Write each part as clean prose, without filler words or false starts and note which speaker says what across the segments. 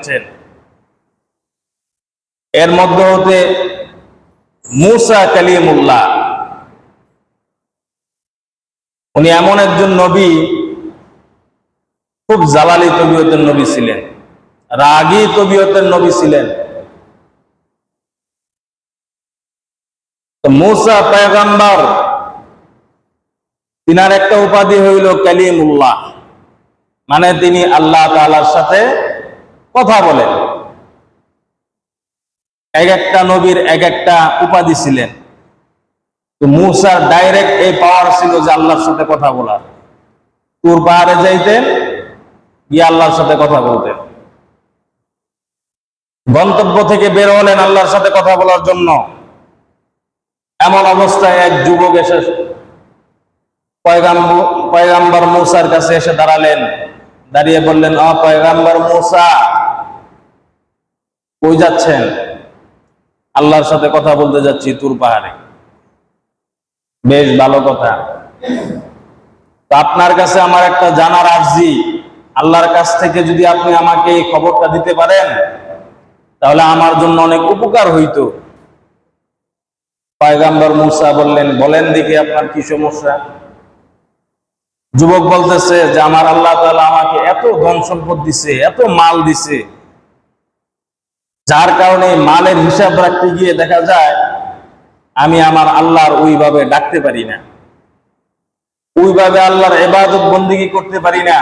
Speaker 1: এসেছেন। এর মধ্যে হতে মূসা কালিমুল্লাহ, উনি এমন একজন নবী, খুব জালালি তবিয়তের নবী ছিলেন, রাগী তবিয়তের নবী ছিলেন। তো মূসা পয়গম্বর, তিনার একটা উপাধি হইল কালিমুল্লাহ, মানে তিনি আল্লাহ তাআলার সাথে কথা বলেন। এক একটা নবীর এক একটা উপাধি ছিলেন। তো মূসার ডাইরেক্ট এই পাওয়ার ছিল যে আল্লাহর সাথে কথা বলার। তুর পাহাড়ে যাইতেন, গিয়ে আল্লাহর সাথে কথা বলতেন। গন্তব্য থেকে বের হলেন আল্লাহর সাথে কথা বলার জন্য। এমন অবস্থায় এক যুবক এসে পয়গম্বর মূসার কাছে এসে দাঁড়ালেন, দাঁড়িয়ে বললেন, পয়গম্বর মূসা, কই যাচ্ছেন? আল্লাহর সাথে কথা বলতে যাচ্ছি তুর পাহাড়ে। বেশ ভালো কথা। তো আপনার কাছে আমার একটা জানার আরজি, আল্লাহর কাছ থেকে যদি আপনি আমাকে এই খবরটা দিতে পারেন তাহলে আমার জন্য অনেক উপকার হইতো। পয়গম্বর মূসা বললেন, বলেন দেখি আপনার কি সমস্যা। যুবক বলতেছে যে আমার আল্লাহ তাআলা আমাকে এত ধন সম্পদ দিছে, এত মাল দিছে, যার কারণে মালের হিসাব রাখতে গিয়ে দেখা যায় আমি আমার আল্লাহর ওইভাবে ডাকতে পারি না, ওইভাবে আল্লাহর ইবাদত বন্দেগী করতে পারি না,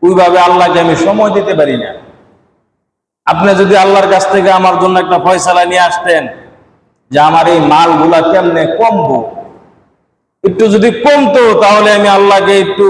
Speaker 1: ওইভাবে আল্লাহকে আমি সময় দিতে পারি না। আপনি যদি আল্লাহর কাছ থেকে আমার জন্য একটা ফয়সালা নিয়ে আসতেন যে আমার এই মালগুলা কেমনে কমবো, একটু যদি কমতো তাহলে আমি আল্লাহকে একটু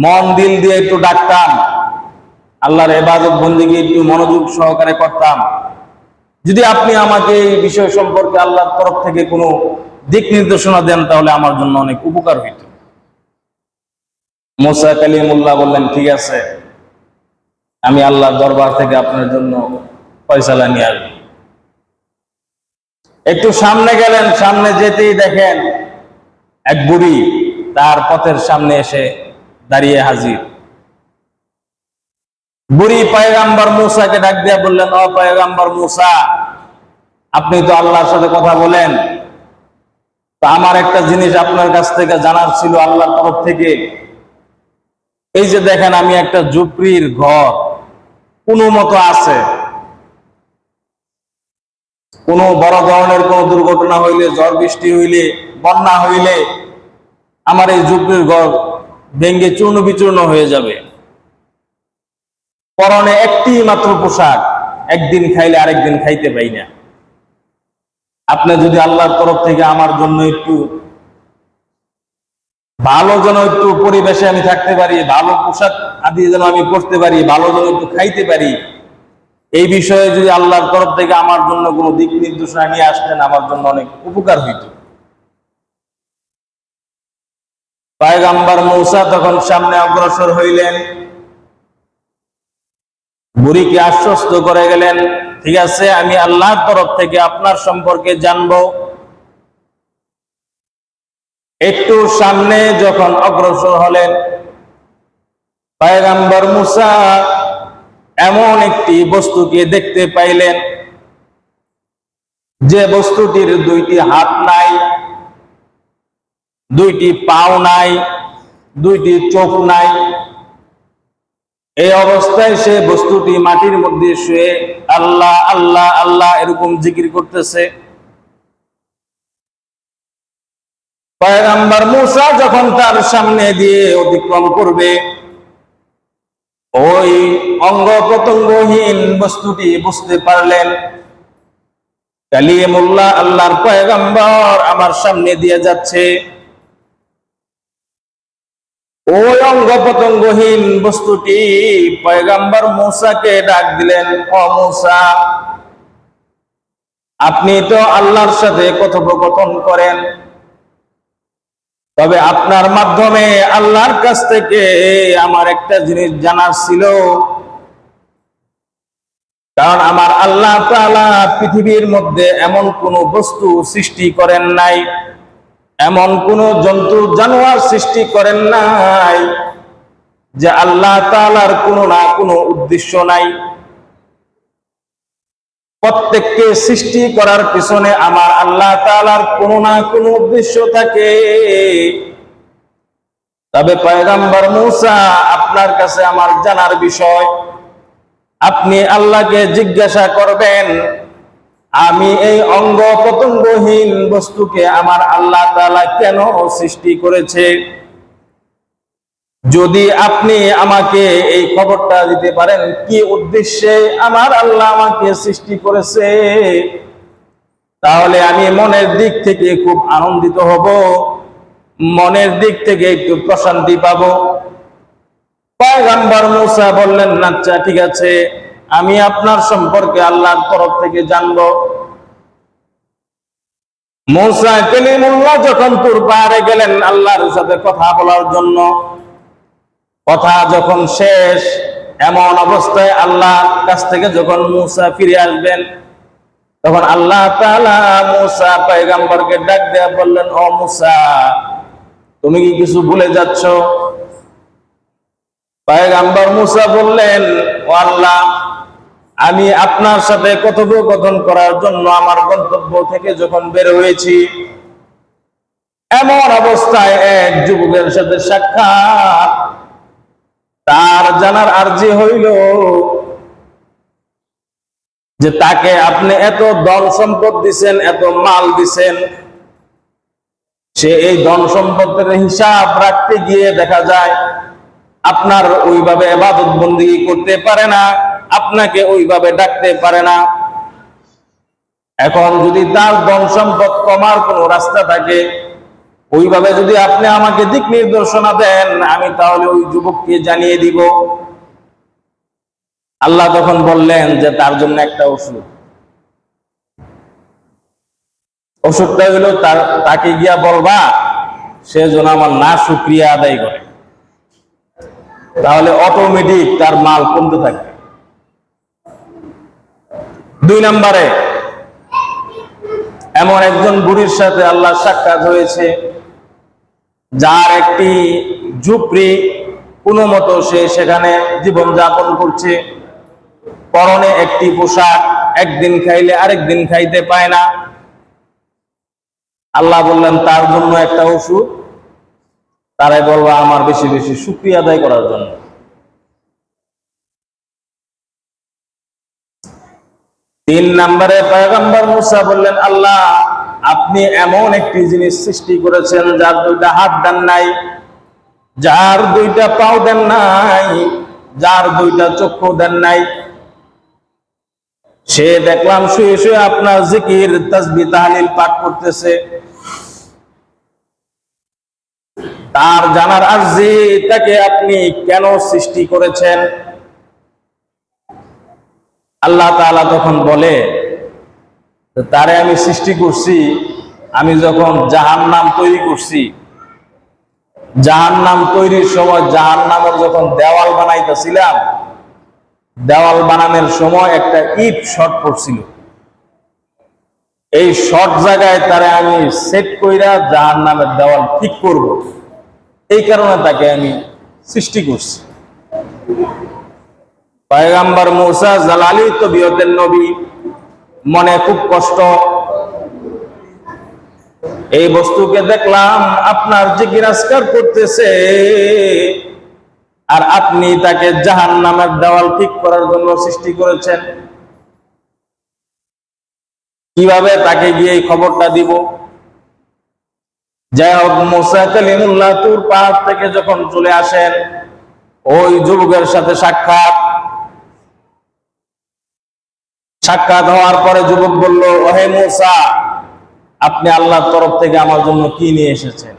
Speaker 1: মন দিল দিয়ে একটু ডাকতাম, আল্লাহর ইবাদত বন্দেগী একটু মনোযোগ সহকারে করতাম। যদি আপনি আমাকে এই বিষয় সম্পর্কে আল্লাহর তরফ থেকে কোনো দিক নির্দেশনা দেন তাহলে আমার জন্য অনেক উপকার হইত। মূসা কালিমুল্লাহ বললেন, ঠিক আছে, আমি আল্লাহর দরবার থেকে আপনার জন্য ফয়সালা নিয়ে আসব। একটু সামনে গেলেন, সামনে যেতেই দেখেন এক বুড়ি তার পথের সামনে এসে দাঁড়িয়ে হাজির। বুড়ি পয়গম্বর মূসাকে ডাক দিয়ে বললেন, পয়গম্বর মূসা, আপনি তো আল্লাহর সাথে কথা বলেন, তো আমার একটা জিনিস আপনার কাছ থেকে জানার ছিল আল্লাহর তরফ থেকে। এই যে দেখেন আমি একটা ঝুপড়ির ঘর কোনো মতো আছে, কোনো বড় ধরনের কোনো দুর্ঘটনা হইলে, ঝড় বৃষ্টি হইলে, বন্যা হইলে আমার এই ঝুপড়ির ঘর ভেঙ্গে চূর্ণ বিচূর্ণ হয়ে যাবে। পরনে একটি মাত্র পোশাক, একদিন খাইলে আরেকদিন খাইতে পাই না। আপনি যদি আল্লাহর তরফ থেকে আমার জন্য একটু ভালো যেন একটু পরিবেশে আমি থাকতে পারি, ভালো পোশাক আদি যেন আমি পরতে পারি, ভালো যেন একটু খাইতে পারি, এই বিষয়ে যদি আল্লাহর তরফ থেকে আমার জন্য কোনো দিক নির্দেশনা নিয়ে আসতেন আমার জন্য অনেক উপকার হইত। পয়গম্বর মূসা তখন সামনে অগ্রসর হইলেন, বুড়িকে আশ্বস্ত করে গেলেন, ঠিক আছে, আমি আল্লাহর তরফ থেকে আপনার সম্পর্কে জানবো। একটু সামনে যখন অগ্রসর হলেন, পয়গম্বর মূসা এমন একটি বস্তুকে দেখতে পাইলেন যে বস্তুটির দুইটি হাত নাই, দুইটি পাও নাই, দুইটি চোখ নাই। এই অবস্থায় সে বস্তুটি মাটির মধ্যে শুয়ে আল্লাহ আল্লাহ আল্লাহ এরকম জিকির করতেছে। পয়গম্বর মূসা যখন তার সামনে দিয়ে অতিক্রম করবে, ওই অঙ্গ প্রত্যঙ্গহীন বস্তুটি বুঝতে পারলেন কালিমুল্লাহ, আল্লাহর পয়গম্বর আমার সামনে দিয়ে যাচ্ছে। ওই অঙ্গ প্রত্যঙ্গহীন বস্তুটি পয়গম্বর মূসাকে ডাক দিলেন, ও মূসা, আপনি তো আল্লাহর সাথে কথোপকথন করেন, তবে আপনার মাধ্যমে আল্লাহর কাছ থেকে আমার একটা জিনিস জানার ছিল। কারণ আমার আল্লাহ তাআলা পৃথিবীর মধ্যে এমন কোন বস্তু সৃষ্টি করেন নাই, এমন কোন জন্তু জানোয়ার সৃষ্টি করেন নাই যে আল্লাহ তাআলার কোনো না কোনো উদ্দেশ্য নাই, প্রত্যেককে সৃষ্টি করার পিছনে আমার আল্লাহ তাআলার কোনো না কোনো উদ্দেশ্য থাকে। তবে পয়গম্বর মূসা, আপনার কাছে আমার জানার বিষয়, আপনি আল্লাহকে জিজ্ঞাসা করবেন, আমি এই অঙ্গ প্রত্যঙ্গহীন বস্তুকে আমার আল্লাহ তাআলা কেন সৃষ্টি করেছে? যদি আপনি আমাকে এই খবরটা দিতে পারেন কি উদ্দেশ্যে আমার আল্লাহ আমাকে সৃষ্টি করেছে, তাহলে আমি মনের দিক থেকে খুব আনন্দিত হব, মনের দিক থেকে একটু প্রশান্তি পাবো। পয়গম্বর মূসা বললেন, আচ্ছা ঠিক আছে, আমি আপনার সম্পর্কে আল্লাহর তরফ থেকে জানবো। মূসা কালিমুল্লাহ যখন তুর পাহাড়ে গেলেন আল্লাহর সাথে কথা বলার জন্য, কথা যখন শেষ, এমন অবস্থায় আল্লাহর কাছ থেকে যখন মূসা ফিরে আসবেন, তখন আল্লাহ তাআলা মূসা পয়গম্বরকে ডাক দিয়ে বললেন, ও মূসা, তুমি কি কিছু ভুলে যাচ্ছ? পয়গম্বর মূসা বললেন, ও আল্লাহ, আমি আপনার সাথে কথোপকথন করার জন্য আমার গন্তব্য থেকে যখন বের হয়েছি, এমন অবস্থায় এক যুবকের সাথে সাক্ষাৎ। তার জানার আরজি হইল যে তাকে আপনি এত ধন সম্পদ দিছেন, এত মাল দিছেন, সে এই ধন সম্পদের হিসাব রাখতে গিয়ে দেখা যায় আপনার ওইভাবে ইবাদত বন্দেগী করতে পারে না, আপনাকে ওইভাবে ডাকতে পারে না। এখন যদি তার ধন সম্পদ কমার কোনো রাস্তা থাকে, ওইভাবে যদি আপনি আমাকে দিক নির্দেশনা দেন, আমি তাহলে ওই যুবককে জানিয়ে দিব। আল্লাহ তখন বললেন যে তার জন্য একটা ওষুধ, ওষুধটা হলো তাকে গিয়া বলবা সে যেন আমার না শুকরিয়া আদায় করে, তাহলে অটোমেটিক তার মাল কমতে থাকবে। 2 নম্বরে, এমন একজন বুড়ির সাথে আল্লাহ সাক্ষাৎ হয়েছে, যার একটি ঝুপড়ি, কোনো মতো সে সেখানে জীবন যাপন করছে, পরনে একটি পোশাক, একদিন খাইলে আরেক দিন খাইতে পায় না। আল্লাহ বললেন তার জন্য একটা ওষুধ, তারাই বলবা আমার বেশি বেশি শুকরিয়া আদায় করার জন্য। 3 নম্বরে পয়গম্বর মূসা বললেন, আল্লাহ, আপনি এমন একটি জিনিস সৃষ্টি করেছেন যার 2টা হাত দেন নাই, যার 2টা পাও দেন নাই, যার 2টা চক্ষু দেন নাই। সে দেখলাম শুয়ে শুয়ে আপনার জিকির তাসবিহ তাহলিল পাঠ করতেছে। তার জানার আরজি, তাকে আপনি কেন সৃষ্টি করেছেন? আল্লাহ তাআলা তখন বলে, তারে আমি সৃষ্টি করছি, আমি যখন জাহান্নাম তৈরি করছি, জাহান্নাম তৈরির সময় জাহান্নামের যখন দেওয়াল বানাইতেছিলাম, দেওয়াল বানানোর সময় একটা ইট শর্ট পড়ছিল, এই শর্ট জায়গায় তারে আমি সেট কইরা জাহান্নামের দেওয়াল ঠিক করব, এই কারণে তাকে আমি সৃষ্টি করছি। পয়গম্বর মূসা জালালি তবিয়তের নবী, মনে খুব কষ্ট, এই বস্তুকে দেখলাম আপনার জিকির আজকার করতেছে, আর আপনি তাকে জাহান্নামের দেওয়াল ঠিক করার জন্য সৃষ্টি করেছেন, কিভাবে তাকে গিয়ে এই খবরটা দিব? যাই হোক, মূসা কালিমুল্লাহ তুর পাহাড় থেকে যখন চলে আসেন, ওই যুবকের সাথে সাক্ষাৎ হওয়ার পরে যুবক বলল, ওহে মূসা, আপনি আল্লাহর তরফ থেকে আমার জন্য কি নিয়ে এসেছেন?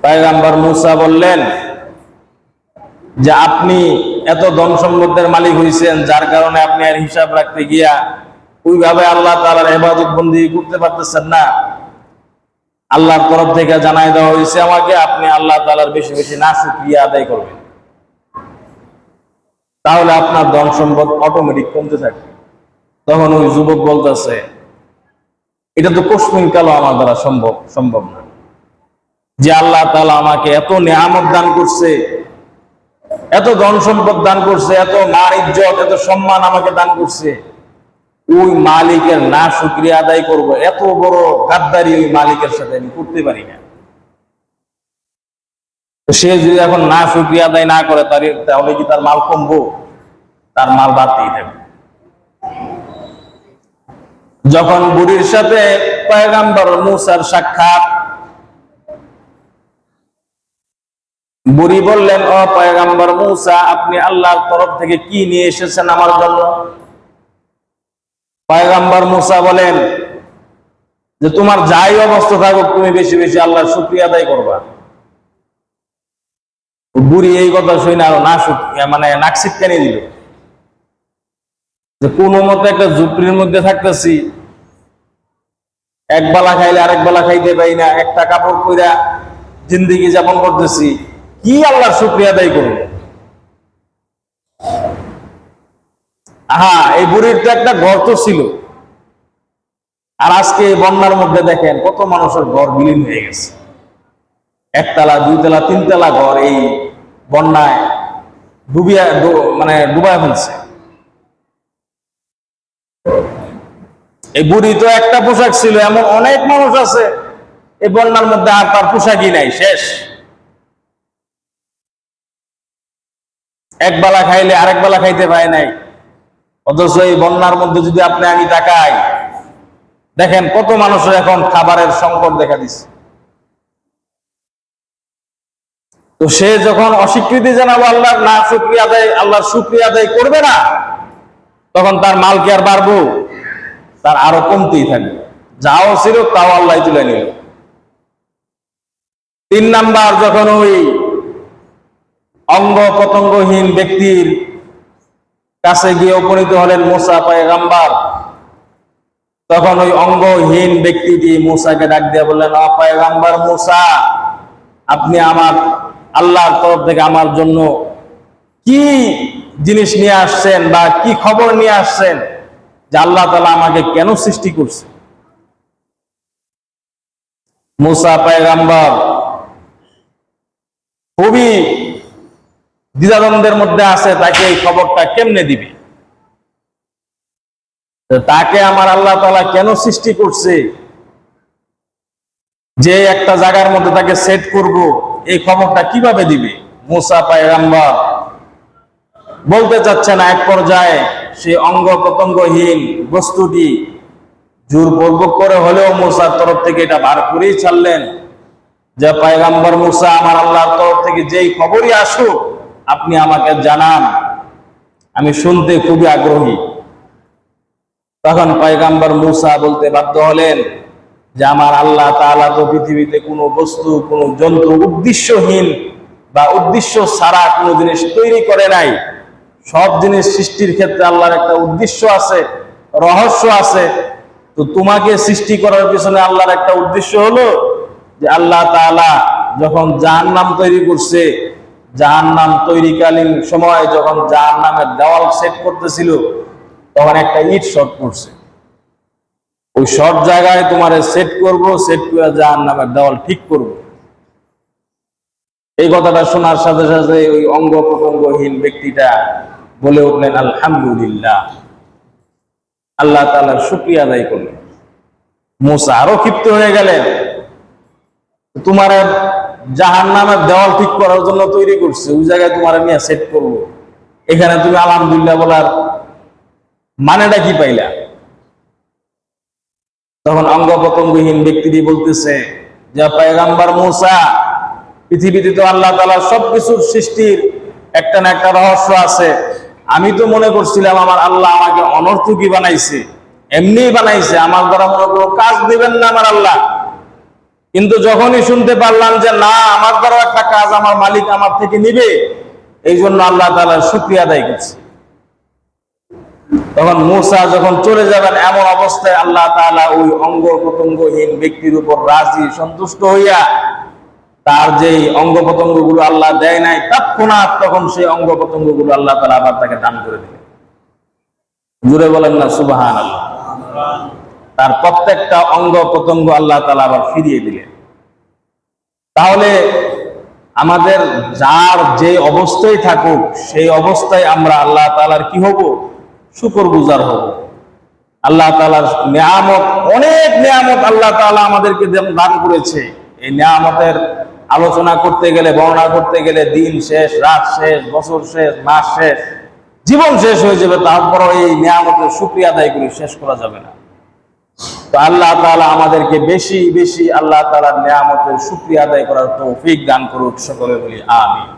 Speaker 1: পয়গম্বর মূসা বললেন যে আপনি এত ধন সম্পদের মালিক হয়েছেন, যার কারণে আপনি আর হিসাব রাখতে গিয়া ওইভাবে আল্লাহ তাআলার ইবাদত বন্দেগী করতে পারতেছেন না। আল্লাহর তরফ থেকে জানাই দেওয়া হয়েছে আমাকে, আপনি আল্লাহ তাআলার বেশি বেশি না শুকরিয়া আদায় করবেন, তাহলে আপনার ধন সম্পদ অটোমেটিক কমতে থাকবে। তখন ওই যুবক বলতেছে, এটা তো কসমিন কালো আমার দ্বারা সম্ভব না, যে আল্লাহ তাআলা আমাকে এত নিয়ামত দান করছে, এত ধন সম্পদ দান করছে, এত মান ইজ্জত, এত সম্মান আমাকে দান করছে, ওই মালিকের না শুকরিয়া আদায় করব, এত বড় গাদ্দারি ওই মালিকের সাথে আমি করতে পারি না। সে যদি এখন না শুকরিয়া আদায় না করে, তাহলে কি তার মাল কমবো? তার মাল বাড়তেই থাকবে। যখন বুড়ির সাথে পয়গম্বর মূসার সাক্ষাৎ, বুড়ি বললেন, ও পয়গম্বর মূসা, আপনি আল্লাহর তরফ থেকে কি নিয়ে এসেছেন আমার জন্য? পয়গম্বর মূসা বলেন যে তোমার যাই অবস্থা থাকুক, তুমি বেশি বেশি আল্লাহর শুকরিয়া আদায় করবা। বুড়ি এই কথা শুনে আরো না শুকরিয়া মানে নাক ছিটকানি দিল, যে কোনো মতে একটা ঝুপড়ির মধ্যে থাকতেছি, এক বেলা খাইলে আরেক বেলা খাইতে পাই না, একটা কাপড় পইরা জিন্দেগি যাপন করতেছি, কি আল্লাহর শুকরিয়া আদায় করবো? এই বুড়ির তো একটা ঘর তো ছিল, আর আজকে এই বন্যার মধ্যে দেখেন কত মানুষের ঘর বিলীন হয়ে গেছে। একতলা, দুইতলা, তিনতলা ঘর এই বন্যায় ডুবায় ফেলছে। এই বুড়ি তো একটা পোশাক ছিল, এমন অনেক মানুষ আছে এই বন্যার মধ্যে আর তার পোশাকই নাই, শেষ। এক বেলা খাইলে আরেক বেলা খাইতে পায় নাই। অথচ এই বন্যার মধ্যে যদি আপনি আমি তাকাই, দেখেন কত মানুষের এখন খাবারের সংকট দেখা দিচ্ছে। তো সে যখন অস্বীকৃতি জানাবো, আল্লাহর না শুকরিয়া আদায়, আল্লাহর শুকরিয়া আদায় করবে না, তখন তার মাল কি আর বাড়বো? তার আরো কমতেই থাকবে। যাও ছিল তাও আল্লাহ তুলে নিল। 3 নাম্বার, যখন ওই অঙ্গ প্রত্যঙ্গহীন ব্যক্তির কাছে গিয়ে উপনীত হলেন মূসা পয়গম্বর, তখন ওই অঙ্গহীন ব্যক্তিটি মূসাকে ডাক দিয়ে বললেন, ও পয়গম্বর মূসা, আপনি আমার আল্লাহর তরফ থেকে আমার জন্য কি জিনিস নিয়ে আসছেন বা কি খবর নিয়ে আসছেন, যে আল্লাহ তাআলা আমাকে কেন সৃষ্টি করছে? মূসা পয়গম্বর খুবই দ্বিধাদ্বন্দ্বের মধ্যে আছে, তাকে এই খবরটা কেমনে দিবে। তাকে আমার আল্লাহ তাআলা কেন সৃষ্টি করছে, যে একটা জায়গার মধ্যে তাকে সেট করব, এই খবরটা কিভাবে দিবে? মূসা পয়গম্বর বলতে চাচ্ছে না। এক পর্যায়ে সে অঙ্গ প্রত্যঙ্গহীন বস্তুটি জোরপূর্বক করে হলেও মূসার তরফ থেকে এটা বার করেই ছাড়লেন, যে পয়গম্বর মূসা, আমার আল্লাহর তরফ থেকে যেই খবরই আসুক আপনি আমাকে জানান, আমি শুনতে খুবই আগ্রহী। তখন পয়গম্বর মূসা বলতে বাধ্য হলেন যে আমার আল্লাহ তাআলা তো পৃথিবীতে কোনো বস্তু, কোনো জন্তু উদ্দেশ্যহীন বা উদ্দেশ্য ছাড়া কোনো জিনিস তৈরি করে নাই। সব জিনিস সৃষ্টির ক্ষেত্রে আল্লাহর একটা উদ্দেশ্য আছে, রহস্য আছে। তো তোমাকে সৃষ্টি করার পিছনে আল্লাহর একটা উদ্দেশ্য হলো যে আল্লাহ তাআলা যখন জাহান্নাম তৈরি করছে, জাহান্নাম তৈরিকালীন সময় যখন জাহান্নামের দেওয়াল সেট করতেছিল, তখন একটা ইট শর্ট করছে। ওই শর্ট জায়গায় তোমারে সেট করব, সেট করে জাহান্নামের দেওয়াল ঠিক করব। এই কথাটা শোনার সাথে সাথে ওই অঙ্গ প্রত্যঙ্গহীন ব্যক্তিটা বলে উঠলেন, আলহামদুলিল্লাহ, আল্লাহ তাআলার শুকরিয়া আদায় করলেন। মূসা আরো ক্ষিপ্ত হয়ে গেলেন, তোমার জাহান্নামের দেওয়াল ঠিক করার জন্য তৈরি করছে, ওই জায়গায় তোমার নিয়ে সেট করব, এখানে তুমি আলহামদুলিল্লাহ বলার মানেটা কি পাইলা? তখন অঙ্গ প্রত্যঙ্গহীন ব্যক্তিটি বলতেছে যে পয়গম্বর মূসা, পৃথিবীতে তো আল্লাহ তাআলা সবকিছুর সৃষ্টির একটা না একটা রহস্য আছে। আমি তো মনে করছিলাম আমার আল্লাহ আমাকে অনর্থকী বানাইছে, এমনিই বানাইছে, আমার দ্বারা মনে কোনো কাজ দিবেন না আমার আল্লাহ। কিন্তু যখনই শুনতে পারলাম যে না, আমার দ্বারা একটা কাজ আমার মালিক আমার থেকে নিবে, এই জন্য আল্লাহ তাআলার শুকরিয়া আদায় করছি। তখন মূসা যখন চলে যাবেন, এমন অবস্থায় আল্লাহ তাআলা ওই অঙ্গ প্রত্যঙ্গহীন ব্যক্তির উপর রাজি, সন্তুষ্ট হইয়া তার যেই অঙ্গ প্রত্যঙ্গ গুলো আল্লাহ দেয় নাই, তৎক্ষণাৎ তখন সেই অঙ্গ প্রত্যঙ্গ গুলো আল্লাহ তাআলা আবার তাকে দান করে দিলেন। জুড়ে বলেন না সুবহানাল্লাহ। তার প্রত্যেকটা অঙ্গ প্রত্যঙ্গ আল্লাহ তাআলা আবার ফিরিয়ে দিলেন। তাহলে আমাদের যার যে অবস্থায় থাকুক সেই অবস্থায় আমরা আল্লাহ তাআলার কি হব? শুকরগুজার হব। আল্লাহ তাআলার নিয়ামত, অনেক নিয়ামত আল্লাহ তাআলা আমাদেরকে দান করেছে। এই নিয়ামতের আলোচনা করতে গেলে, বর্ণনা করতে গেলে দিন শেষ, রাত শেষ, বছর শেষ, মাস শেষ, জীবন শেষ হয়ে যাবে, তারপরও এই নিয়ামতের শুকরিয়া আদায় করে শেষ করা যাবে না। তো আল্লাহ তাআলা আমাদেরকে বেশি বেশি আল্লাহ তাআলার নিয়ামতের শুকরিয়া আদায় করার তৌফিক দান করুক, সকলে বলি আমিন।